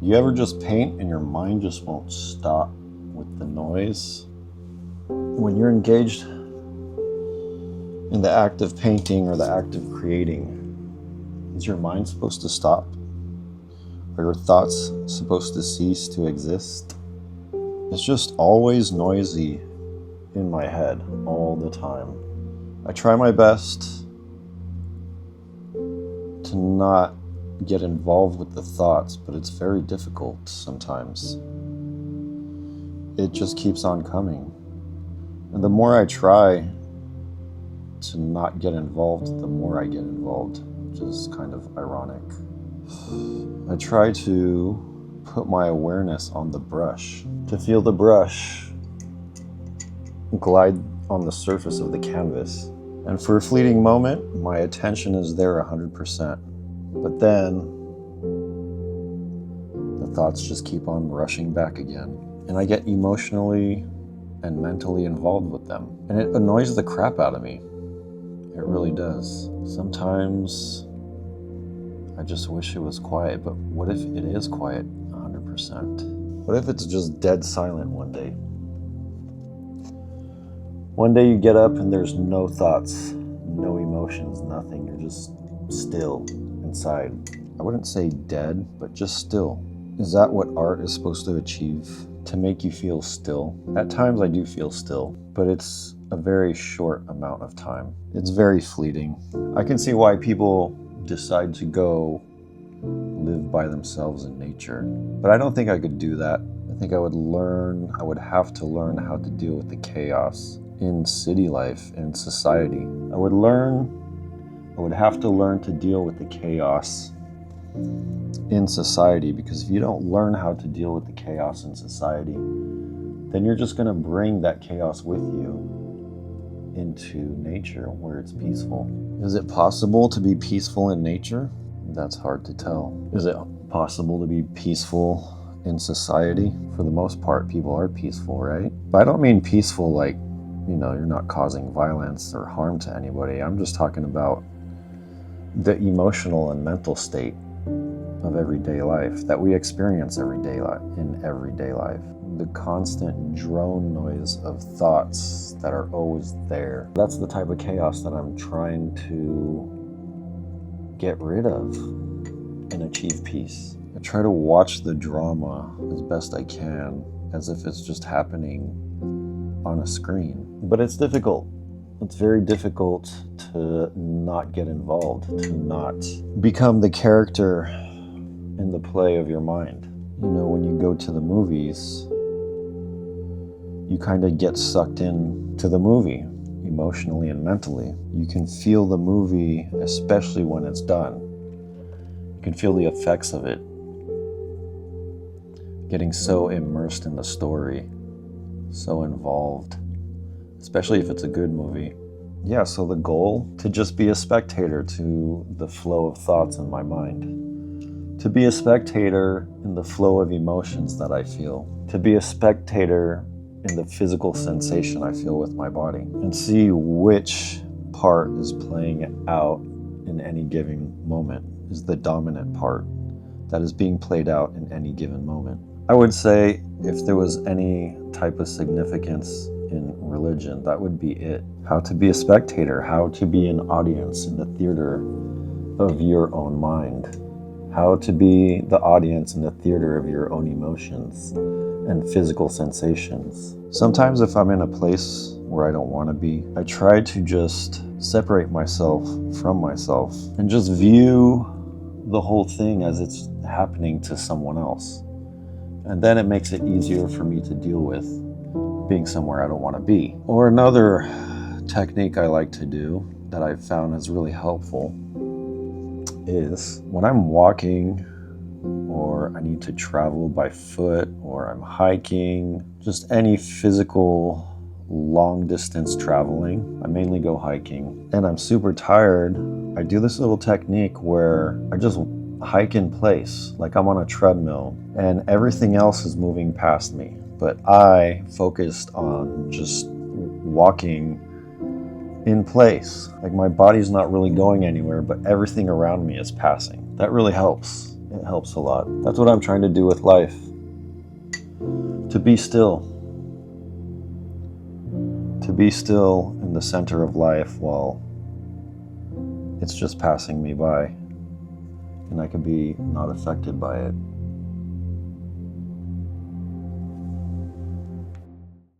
You ever just paint and your mind just won't stop with the noise? When you're engaged in the act of painting or the act of creating, is your mind supposed to stop? Are your thoughts supposed to cease to exist? It's just always noisy in my head all the time. I try my best to not get involved with the thoughts, but it's very difficult sometimes. It just keeps on coming. And the more I try to not get involved, the more I get involved, which is kind of ironic. I try to put my awareness on the brush, to feel the brush glide on the surface of the canvas. And for a fleeting moment, my attention is there 100%. But then the thoughts just keep on rushing back again. And I get emotionally and mentally involved with them. And it annoys the crap out of me. It really does. Sometimes I just wish it was quiet, but what if it is quiet 100%? What if it's just dead silent one day? One day you get up and there's no thoughts, no emotions, nothing. You're just still inside. I wouldn't say dead, but just still. Is that what art is supposed to achieve? To make you feel still? At times I do feel still, but it's a very short amount of time. It's very fleeting. I can see why people decide to go live by themselves in nature, but I don't think I could do that. I think I would have to learn how to deal with the chaos in city life and society. I would have to learn to deal with the chaos in society, because if you don't learn how to deal with the chaos in society, then you're just going to bring that chaos with you into nature where it's peaceful. Is it possible to be peaceful in nature? That's hard to tell. Is it possible to be peaceful in society? For the most part, people are peaceful, right? But I don't mean peaceful like, you're not causing violence or harm to anybody. I'm just talking about the emotional and mental state of everyday life that we experience in everyday life. The constant drone noise of thoughts that are always there. That's the type of chaos that I'm trying to get rid of and achieve peace. I try to watch the drama as best I can, as if it's just happening on a screen. But it's difficult. It's very difficult to not get involved, to not become the character in the play of your mind. When you go to the movies, you kind of get sucked in to the movie emotionally and mentally. You can feel the movie, especially when it's done. You can feel the effects of it. Getting so immersed in the story, so involved, especially if it's a good movie. Yeah, so the goal, to just be a spectator to the flow of thoughts in my mind. To be a spectator in the flow of emotions that I feel. To be a spectator in the physical sensation I feel with my body. And see which part is playing out in any given moment, is the dominant part that is being played out in any given moment. I would say if there was any type of significance in religion, that would be it. How to be a spectator, how to be an audience in the theater of your own mind. How to be the audience in the theater of your own emotions and physical sensations. Sometimes if I'm in a place where I don't want to be, I try to just separate myself from myself and just view the whole thing as it's happening to someone else. And then it makes it easier for me to deal with being somewhere I don't want to be. Or another technique I like to do that I've found is really helpful is when I'm walking, or I need to travel by foot, or I'm hiking, just any physical long distance traveling. I mainly go hiking and I'm super tired. I do this little technique where I just hike in place, like I'm on a treadmill and everything else is moving past me, but I focused on just walking in place. Like my body's not really going anywhere, but everything around me is passing. That really helps. It helps a lot. That's what I'm trying to do with life. To be still. To be still in the center of life while it's just passing me by. And I can be not affected by it.